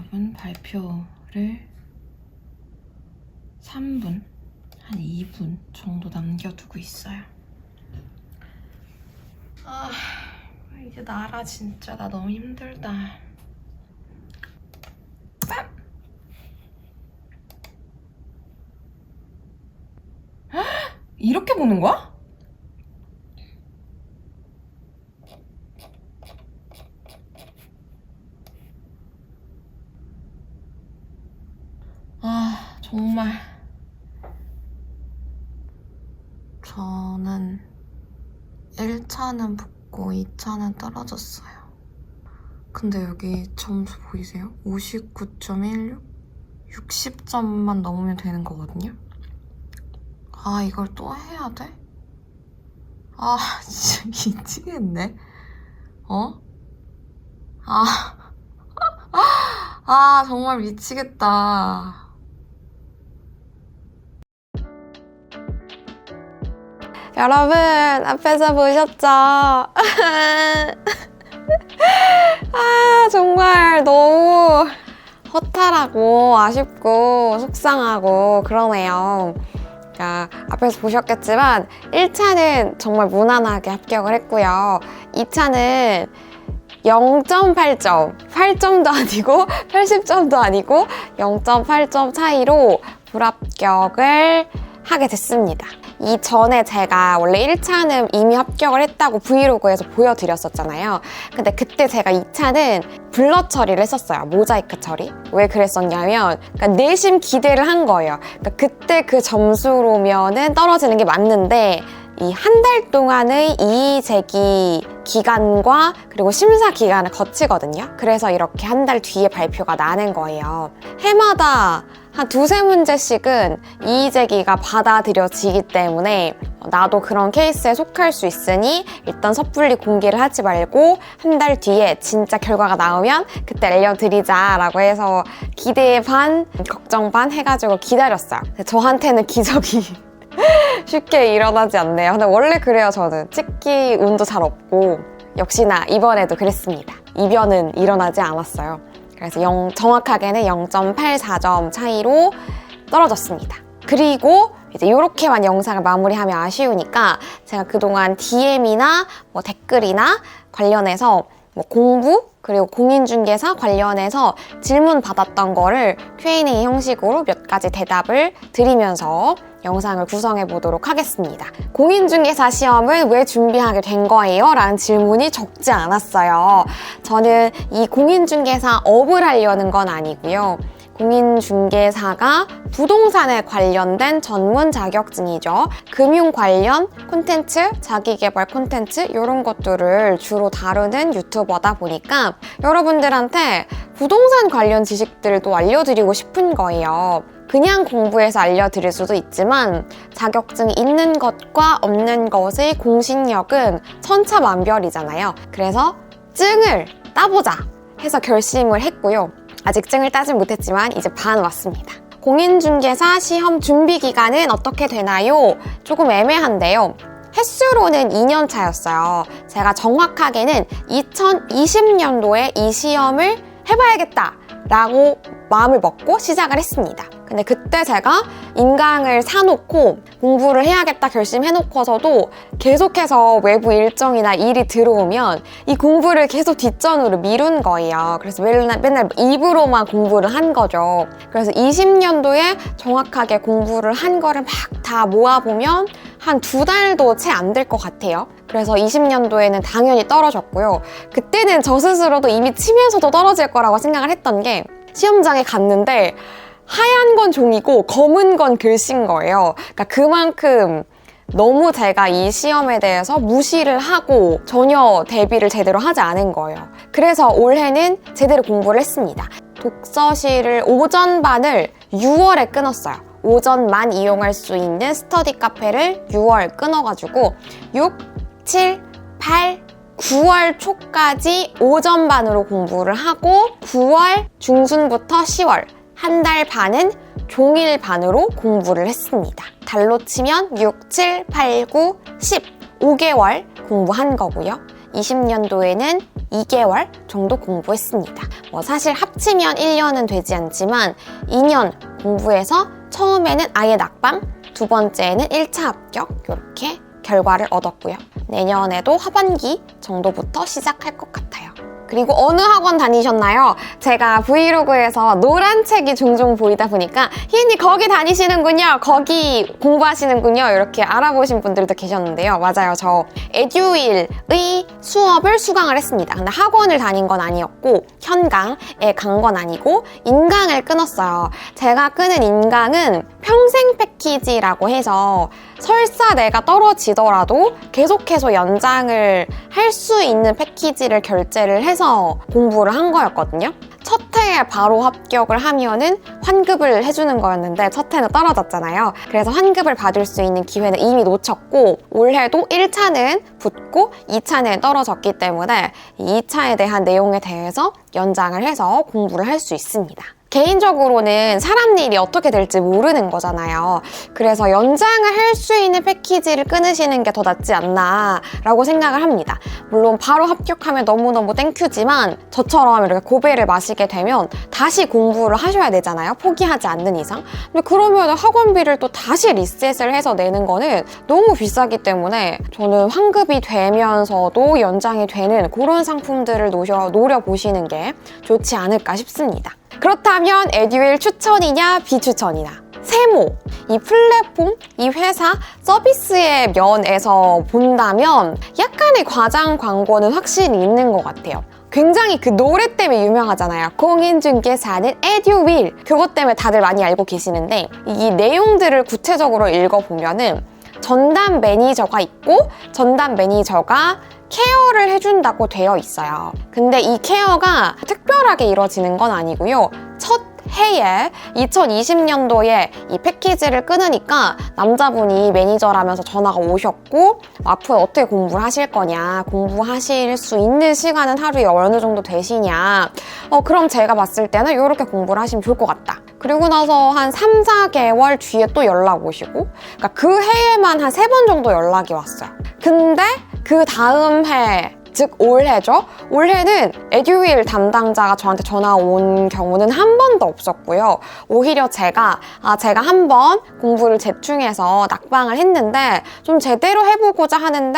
여러분, 발표를 3분, 한 2분 정도 남겨두고 있어요. 이제 나라 진짜. 나 너무 힘들다. 짠! 이렇게 보는 거야? 정말. 저는 1차는 붙고 2차는 떨어졌어요. 근데 여기 점수 보이세요? 59.16? 60점만 넘으면 되는 거거든요? 이걸 또 해야 돼? 진짜 미치겠네. 정말 미치겠다. 여러분, 앞에서 보셨죠? 정말 너무 허탈하고 아쉽고 속상하고 그러네요. 앞에서 보셨겠지만 1차는 정말 무난하게 합격을 했고요. 2차는 0.8점, 8점도 아니고 80점도 아니고 0.8점 차이로 불합격을 하게 됐습니다. 이전에 제가 원래 1차는 이미 합격을 했다고 브이로그에서 보여드렸었잖아요. 근데 그때 제가 2차는 블러 처리를 했었어요. 모자이크 처리. 왜 그랬었냐면 내심 기대를 한 거예요. 그때 그 점수로면은 떨어지는 게 맞는데 이 한 달 동안의 이의 제기 기간과 그리고 심사 기간을 거치거든요. 그래서 이렇게 한 달 뒤에 발표가 나는 거예요. 해마다 한 2~3문제씩은 이의 제기가 받아들여지기 때문에 나도 그런 케이스에 속할 수 있으니 일단 섣불리 공개를 하지 말고 한 달 뒤에 진짜 결과가 나오면 그때 알려드리자 라고 해서 기대 반, 걱정 반 해가지고 기다렸어요. 저한테는 기적이 쉽게 일어나지 않네요. 근데 원래 그래요. 저는 찍기 운도 잘 없고 역시나 이번에도 그랬습니다. 이변은 일어나지 않았어요. 그래서 정확하게는 0.84점 차이로 떨어졌습니다. 그리고 이제 이렇게만 영상을 마무리하면 아쉬우니까 제가 그동안 DM이나 댓글이나 관련해서 공부 그리고 공인중개사 관련해서 질문 받았던 거를 Q&A 형식으로 몇 가지 대답을 드리면서 영상을 구성해 보도록 하겠습니다. 공인중개사 시험을 왜 준비하게 된 거예요? 라는 질문이 적지 않았어요. 저는 이 공인중개사 업을 하려는 건 아니고요. 공인중개사가 부동산에 관련된 전문 자격증이죠. 금융 관련 콘텐츠, 자기계발 콘텐츠 이런 것들을 주로 다루는 유튜버다 보니까 여러분들한테 부동산 관련 지식들도 알려드리고 싶은 거예요. 그냥 공부해서 알려드릴 수도 있지만 자격증이 있는 것과 없는 것의 공신력은 천차만별이잖아요. 그래서 증을 따보자 해서 결심을 했고요. 아직 증을 따진 못했지만 이제 반 왔습니다. 공인중개사 시험 준비 기간은 어떻게 되나요? 조금 애매한데요. 횟수로는 2년 차였어요. 제가 정확하게는 2020년도에 이 시험을 해봐야겠다 라고 마음을 먹고 시작을 했습니다. 근데 그때 제가 인강을 사놓고 공부를 해야겠다 결심해놓고서도 계속해서 외부 일정이나 일이 들어오면 이 공부를 계속 뒷전으로 미룬 거예요. 그래서 맨날 입으로만 공부를 한 거죠. 그래서 20년도에 정확하게 공부를 한 거를 막 다 모아보면 한 2달도 채 안 될 것 같아요. 그래서 20년도에는 당연히 떨어졌고요. 그때는 저 스스로도 이미 치면서도 떨어질 거라고 생각을 했던 게 시험장에 갔는데 하얀 건 종이고 검은 건 글씨인 거예요. 그만큼 너무 제가 이 시험에 대해서 무시를 하고 전혀 대비를 제대로 하지 않은 거예요. 그래서 올해는 제대로 공부를 했습니다. 독서실을 오전반을 6월에 끊었어요. 오전만 이용할 수 있는 스터디 카페를 6월 끊어가지고 6, 7, 8, 9월 초까지 오전반으로 공부를 하고 9월 중순부터 10월 한 달 반은 종일 반으로 공부를 했습니다. 달로 치면 6, 7, 8, 9, 10 5개월 공부한 거고요. 20년도에는 2개월 정도 공부했습니다. 사실 합치면 1년은 되지 않지만 2년 공부해서 처음에는 아예 낙방, 두 번째는 1차 합격 이렇게 결과를 얻었고요. 내년에도 하반기 정도부터 시작할 것 같아요. 그리고 어느 학원 다니셨나요? 제가 브이로그에서 노란 책이 종종 보이다 보니까 희은이 거기 다니시는군요. 거기 공부하시는군요. 이렇게 알아보신 분들도 계셨는데요. 맞아요. 저 에듀윌의 수업을 수강을 했습니다. 근데 학원을 다닌 건 아니었고 현강에 간 건 아니고 인강을 끊었어요. 제가 끊은 인강은 평생 패키지라고 해서 설사 내가 떨어지더라도 계속해서 연장을 할 수 있는 패키지를 결제를 해서 공부를 한 거였거든요. 첫 해에 바로 합격을 하면은 환급을 해주는 거였는데 첫 해는 떨어졌잖아요. 그래서 환급을 받을 수 있는 기회는 이미 놓쳤고 올해도 1차는 붙고 2차는 떨어졌기 때문에 2차에 대한 내용에 대해서 연장을 해서 공부를 할 수 있습니다. 개인적으로는 사람 일이 어떻게 될지 모르는 거잖아요. 그래서 연장을 할 수 있는 패키지를 끊으시는 게 더 낫지 않나 라고 생각을 합니다. 물론 바로 합격하면 너무너무 땡큐지만 저처럼 이렇게 고배를 마시게 되면 다시 공부를 하셔야 되잖아요. 포기하지 않는 이상. 근데 그러면 학원비를 또 다시 리셋을 해서 내는 거는 너무 비싸기 때문에 저는 환급이 되면서도 연장이 되는 그런 상품들을 노려보시는 게 좋지 않을까 싶습니다. 그렇다면 에듀윌 추천이냐 비추천이냐? 세모, 이 플랫폼, 이 회사 서비스의 면에서 본다면 약간의 과장 광고는 확실히 있는 것 같아요. 굉장히 그 노래 때문에 유명하잖아요. 공인중개사는 에듀윌. 그것 때문에 다들 많이 알고 계시는데 이 내용들을 구체적으로 읽어보면은 전담 매니저가 있고 전담 매니저가 케어를 해준다고 되어 있어요. 근데 이 케어가 특별하게 이루어지는 건 아니고요. 첫 해에 2020년도에 이 패키지를 끊으니까 남자분이 매니저라면서 전화가 오셨고 앞으로 어떻게 공부를 하실 거냐, 공부하실 수 있는 시간은 하루에 어느 정도 되시냐, 그럼 제가 봤을 때는 이렇게 공부를 하시면 좋을 것 같다. 그리고 나서 한 3, 4개월 뒤에 또 연락 오시고, 그러니까 그 해에만 한 3번 정도 연락이 왔어요. 근데 그 다음 해, 즉 올해죠. 올해는 에듀윌 담당자가 저한테 전화 온 경우는 한 번도 없었고요. 오히려 제가 한번 공부를 재충해서 낙방을 했는데 좀 제대로 해보고자 하는데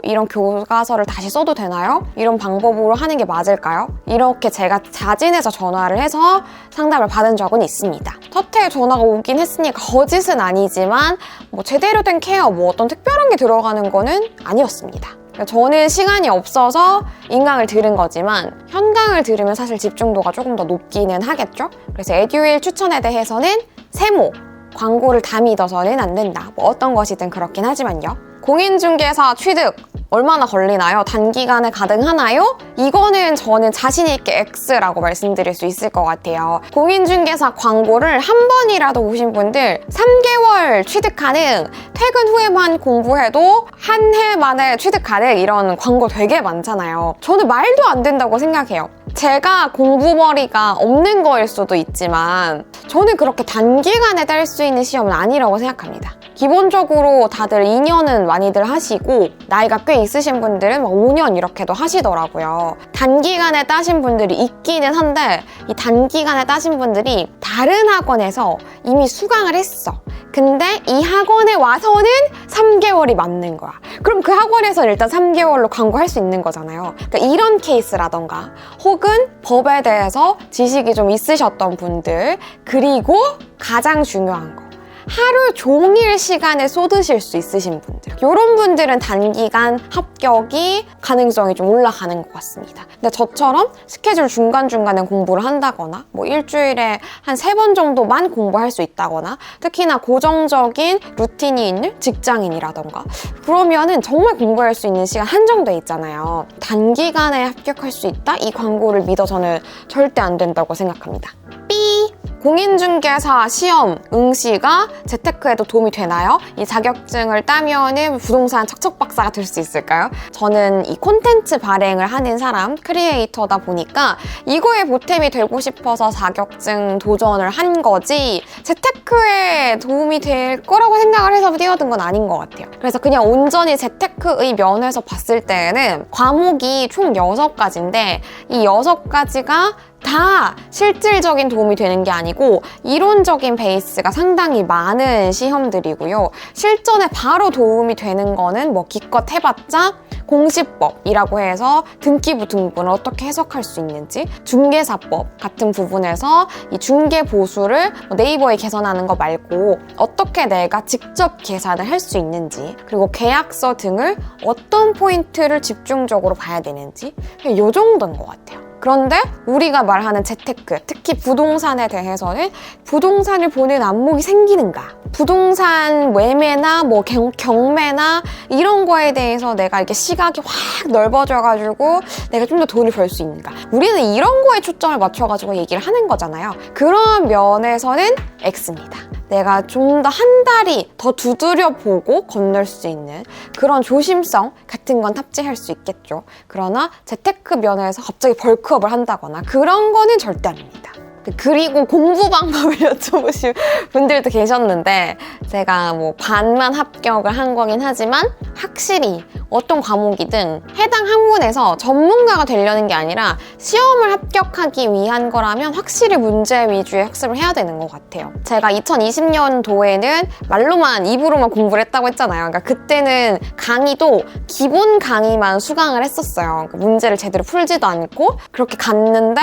이런 교과서를 다시 써도 되나요? 이런 방법으로 하는 게 맞을까요? 이렇게 제가 자진해서 전화를 해서 상담을 받은 적은 있습니다. 첫 해에 전화가 오긴 했으니까 거짓은 아니지만 제대로 된 케어, 어떤 특별한 게 들어가는 거는 아니었습니다. 저는 시간이 없어서 인강을 들은 거지만 현강을 들으면 사실 집중도가 조금 더 높기는 하겠죠? 그래서 에듀윌 추천에 대해서는 세모, 광고를 다 믿어서는 안 된다. 어떤 것이든 그렇긴 하지만요. 공인중개사 취득 얼마나 걸리나요? 단기간에 가능하나요? 이거는 저는 자신 있게 X라고 말씀드릴 수 있을 것 같아요. 공인중개사 광고를 한 번이라도 보신 분들 3개월 취득 가능, 퇴근 후에만 공부해도 한 해 만에 취득 가능 이런 광고 되게 많잖아요. 저는 말도 안 된다고 생각해요. 제가 공부머리가 없는 거일 수도 있지만 저는 그렇게 단기간에 딸 수 있는 시험은 아니라고 생각합니다. 기본적으로 다들 2년은 많이들 하시고 나이가 꽤 있으신 분들은 5년 이렇게도 하시더라고요. 단기간에 따신 분들이 있기는 한데 이 단기간에 따신 분들이 다른 학원에서 이미 수강을 했어. 근데 이 학원에 와서는 3개월이 맞는 거야. 그럼 그 학원에서 일단 3개월로 광고할 수 있는 거잖아요. 그러니까 이런 케이스라던가 혹은 법에 대해서 지식이 좀 있으셨던 분들, 그리고 가장 중요한 거, 하루 종일 시간을 쏟으실 수 있으신 분들, 이런 분들은 단기간 합격이 가능성이 좀 올라가는 것 같습니다. 근데 저처럼 스케줄 중간중간에 공부를 한다거나 일주일에 한 3번 정도만 공부할 수 있다거나 특히나 고정적인 루틴이 있는 직장인이라던가 그러면은 정말 공부할 수 있는 시간 한정돼 있잖아요. 단기간에 합격할 수 있다? 이 광고를 믿어서는 절대 안 된다고 생각합니다. 삐! 공인중개사 시험 응시가 재테크에도 도움이 되나요? 이 자격증을 따면은 부동산 척척박사가 될 수 있을까요? 저는 이 콘텐츠 발행을 하는 사람, 크리에이터다 보니까 이거에 보탬이 되고 싶어서 자격증 도전을 한 거지 재테크 재테크에 도움이 될 거라고 생각을 해서 뛰어든 건 아닌 것 같아요. 그래서 그냥 온전히 재테크의 면에서 봤을 때는 과목이 총 6가지인데 이 6가지가 다 실질적인 도움이 되는 게 아니고 이론적인 베이스가 상당히 많은 시험들이고요. 실전에 바로 도움이 되는 거는 뭐 기껏 해봤자 공시법이라고 해서 등기부 등본을 어떻게 해석할 수 있는지, 중개사법 같은 부분에서 이 중개 보수를 네이버에 계산하는 거 말고 어떻게 내가 직접 계산을 할 수 있는지, 그리고 계약서 등을 어떤 포인트를 집중적으로 봐야 되는지, 이 정도인 것 같아요. 그런데 우리가 말하는 재테크, 특히 부동산에 대해서는 부동산을 보는 안목이 생기는가? 부동산 매매나 뭐 경매나 이런 거에 대해서 내가 이렇게 시각이 확 넓어져가지고 내가 좀 더 돈을 벌 수 있는가? 우리는 이런 거에 초점을 맞춰가지고 얘기를 하는 거잖아요. 그런 면에서는 X입니다. 내가 좀 더 한 다리 더 두드려 보고 건널 수 있는 그런 조심성 같은 건 탑재할 수 있겠죠. 그러나 재테크 면에서 갑자기 벌크업을 한다거나 그런 거는 절대 아닙니다. 그리고 공부 방법을 여쭤보신 분들도 계셨는데 제가 뭐 반만 합격을 한 거긴 하지만 확실히 어떤 과목이든 해당 학문에서 전문가가 되려는 게 아니라 시험을 합격하기 위한 거라면 확실히 문제 위주의 학습을 해야 되는 것 같아요. 제가 2020년도에는 말로만 입으로만 공부를 했다고 했잖아요. 그러니까 그때는 강의도 기본 강의만 수강을 했었어요. 그러니까 문제를 제대로 풀지도 않고 그렇게 갔는데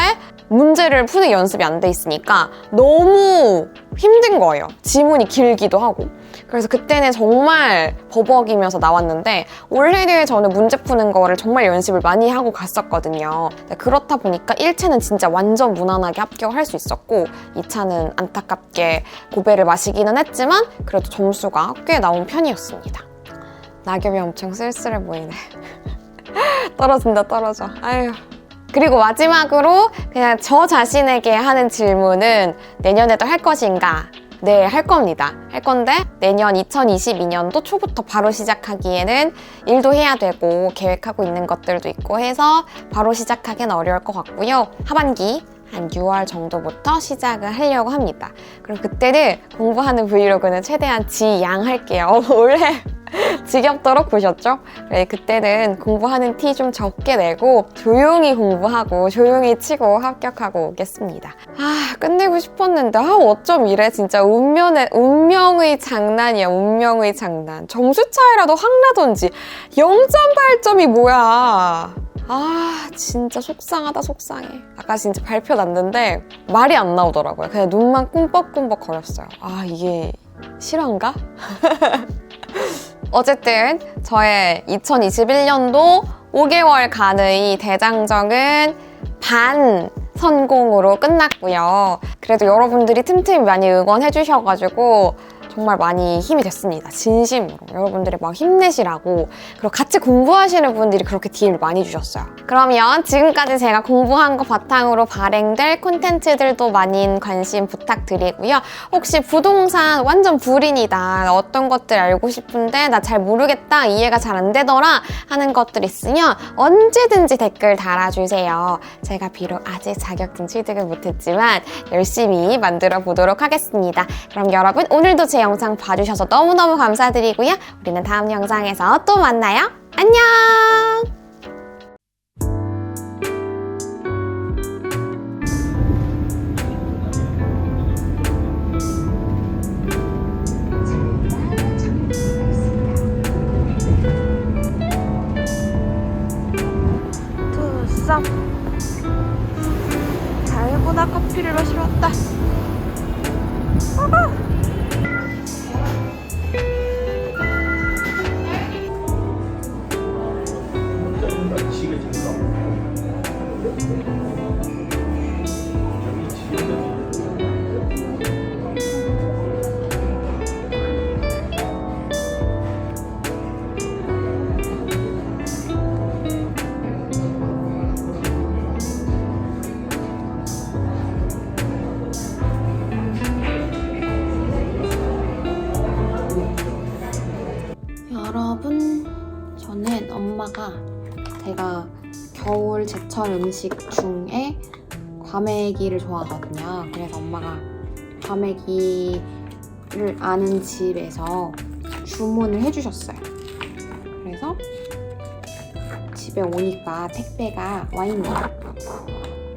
문제를 푸는 연습이 안 돼 있으니까 너무 힘든 거예요. 지문이 길기도 하고. 그래서 그때는 정말 버벅이면서 나왔는데 올해는 저는 문제 푸는 거를 정말 연습을 많이 하고 갔었거든요. 그렇다 보니까 1차는 진짜 완전 무난하게 합격을 할 수 있었고 2차는 안타깝게 고배를 마시기는 했지만 그래도 점수가 꽤 나온 편이었습니다. 낙엽이 엄청 쓸쓸해 보이네. 떨어진다 떨어져. 아휴. 그리고 마지막으로 그냥 저 자신에게 하는 질문은 내년에도 할 것인가? 네, 할 겁니다. 할 건데 내년 2022년도 초부터 바로 시작하기에는 일도 해야 되고 계획하고 있는 것들도 있고 해서 바로 시작하기는 어려울 것 같고요. 하반기 한 6월 정도부터 시작을 하려고 합니다. 그럼 그때는 공부하는 브이로그는 최대한 지양할게요. 원래 지겹도록 보셨죠? 네, 그때는 공부하는 티 좀 적게 내고 조용히 공부하고 조용히 치고 합격하고 오겠습니다. 끝내고 싶었는데 어쩜 이래. 진짜 운명의 장난이야. 운명의 장난. 점수 차이라도 확 나던지 0.8점이 뭐야. 진짜 속상하다 속상해. 아까 진짜 발표 났는데 말이 안 나오더라고요. 그냥 눈만 꿈뻑꿈뻑 거렸어요. 이게 실화인가? 어쨌든 저의 2021년도 5개월간의 대장정은 반 성공으로 끝났고요. 그래도 여러분들이 틈틈이 많이 응원해 주셔가지고 정말 많이 힘이 됐습니다. 진심으로. 여러분들이 막 힘내시라고 그리고 같이 공부하시는 분들이 그렇게 DM을 많이 주셨어요. 그러면 지금까지 제가 공부한 거 바탕으로 발행될 콘텐츠들도 많이 관심 부탁드리고요. 혹시 부동산 완전 불인이다. 어떤 것들 알고 싶은데 나 잘 모르겠다. 이해가 잘 안 되더라. 하는 것들 있으면 언제든지 댓글 달아주세요. 제가 비록 아직 자격증 취득을 못했지만 열심히 만들어 보도록 하겠습니다. 그럼 여러분 오늘도 제 영상 봐주셔서 너무너무 감사드리고요. 우리는 다음 영상에서 또 만나요. 안녕! 투썸 달고나 커피를 마시러 왔다. 여러분, 저는 엄마가 제가 겨울 제철 음식 중에 과메기를 좋아하거든요. 그래서 엄마가 과메기 택배를 아는 집에서 주문을 해주셨어요. 그래서 집에 오니까 택배가 와 있네요.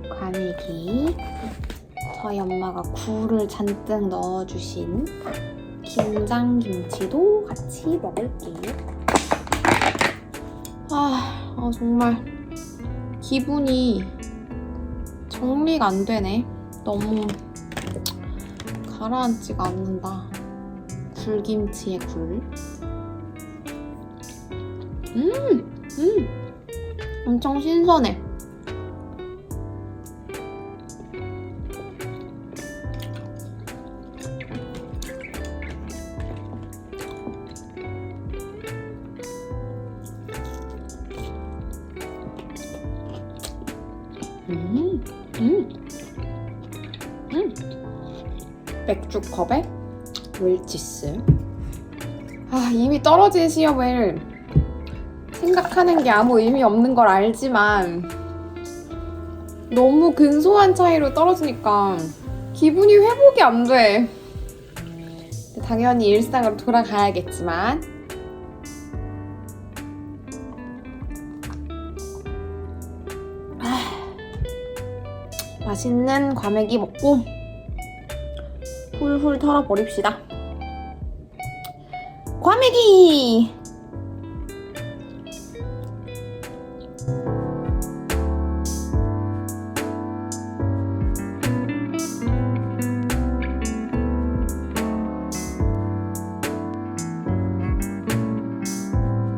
과메기, 저희 엄마가 굴을 잔뜩 넣어주신 김장김치도 같이 먹을게요. 정말 기분이 정리가 안 되네. 너무 가라앉지가 않는다. 굴김치의 굴. 엄청 신선해. 맥주컵에 웰치스. 이미 떨어진 시험을 생각하는 게 아무 의미 없는 걸 알지만 너무 근소한 차이로 떨어지니까 기분이 회복이 안 돼. 당연히 일상으로 돌아가야겠지만 맛있는 과메기 먹고 훌훌 털어버립시다. 과메기!